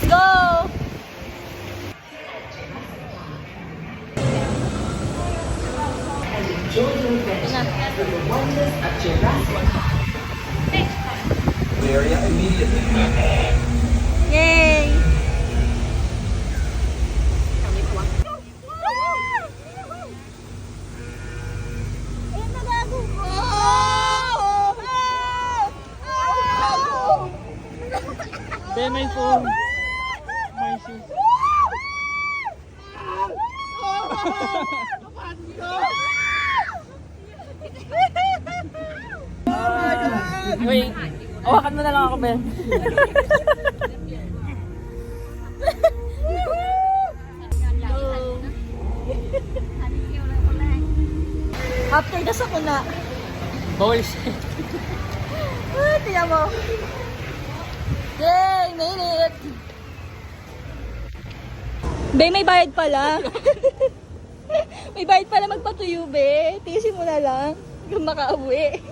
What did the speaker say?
go! Area immediately. Yay! Then my phone. My shoes. Wait, hawakan mo na lang ako, Ben. After the sakuna. Bawal siya. Tingnan mo. Yay! Made it! Be, may bayad pala. May bayad pala magpatuyo, be. Tiisin mo na lang. Hanggang makauwi.